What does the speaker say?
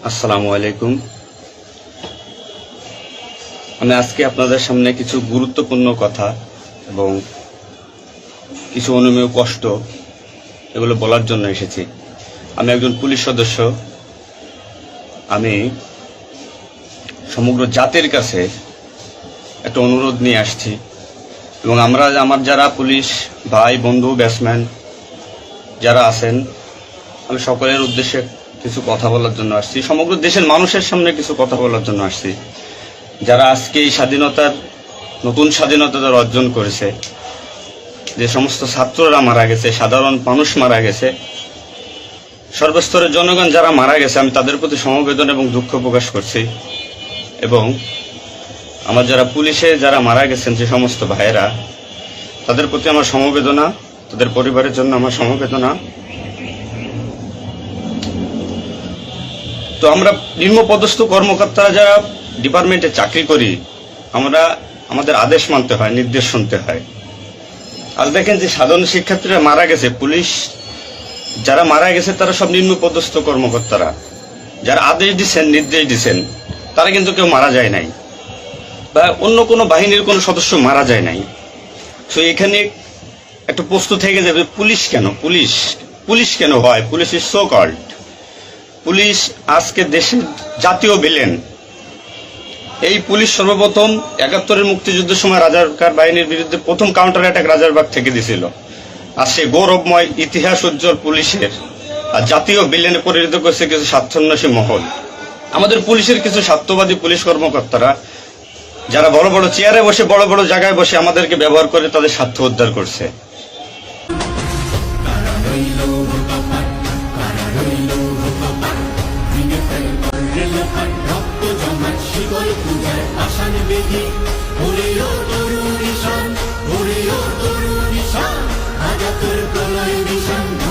আসসালামু আলাইকুম। আমি আজকে আপনাদের সামনে কিছু গুরুত্বপূর্ণ কথা এবং কিছু অনুমেয় কষ্ট এগুলো বলার জন্য এসেছি। আমি একজন পুলিশ সদস্য। আমি সমগ্র জাতির কাছে একটা অনুরোধ নিয়ে আসছি এবং আমার যারা পুলিশ ভাই বন্ধু ব্যাটসম্যান যারা আছেন, আমি সকলের উদ্দেশ্যে কিছু কথা বলার জন্য আসছি। সমগ্র দেশের মানুষের সামনে কিছু কথা বলার জন্য আসছি। যারা আজকে এই নতুন স্বাধীনতা যারা অর্জন করেছে, যে সমস্ত ছাত্ররা মারা গেছে, সাধারণ মানুষ মারা গেছে, সর্বস্তরের জনগণ যারা মারা গেছে, আমি তাদের প্রতি সমবেদনা এবং দুঃখ প্রকাশ করছি। এবং আমার যারা পুলিশে যারা মারা গেছেন যে সমস্ত ভাইয়েরা, তাদের প্রতি আমার সমবেদনা, তাদের পরিবারের জন্য আমার সমবেদনা। তো আমরা নিম্নপদস্থ কর্মকর্তারা যারা ডিপার্টমেন্টে চাকরি করি, আমাদের আদেশ মানতে হয়, নির্দেশ শুনতে হয়। আজ দেখেন যে সাধারণ শিক্ষার্থীরা মারা গেছে, পুলিশ যারা মারা গেছে তারা সব নিম্নপদস্থ কর্মকর্তারা, যারা আদেশ দিচ্ছেন নির্দেশ দিচ্ছেন, তারা কিন্তু কেউ মারা যায় নাই, বা অন্য কোনো বাহিনীর কোনো সদস্য মারা যায় নাই। তো এখানে একটা প্রশ্ন থেকে যাবে, পুলিশ কেন পুলিশ কেন হয়? Police is so called. Police আজকে দেশের জাতীয় ভিলেন। এই পুলিশ সর্বপ্রথম ৭১-এর মুক্তিযুদ্ধের সময় রাজাকার বাহিনীর বিরুদ্ধে প্রথম কাউন্টার অ্যাটাক রাজারবাগ থেকে দিছিল। আর সে গৌরবময় ইতিহাস উজ্জ্বল পুলিশের আর জাতীয় ভিলেনে পরিণত করছে কিছু স্বার্থান্বেষী মহল। আমাদের পুলিশের কিছু স্বার্থবাদী পুলিশ কর্মকর্তারা যারা বড় বড় চেয়ারে বসে, বড় বড় জায়গায় বসে আমাদেরকে ব্যবহার করে তাদের স্বার্থ উদ্ধার করছে। তরুণ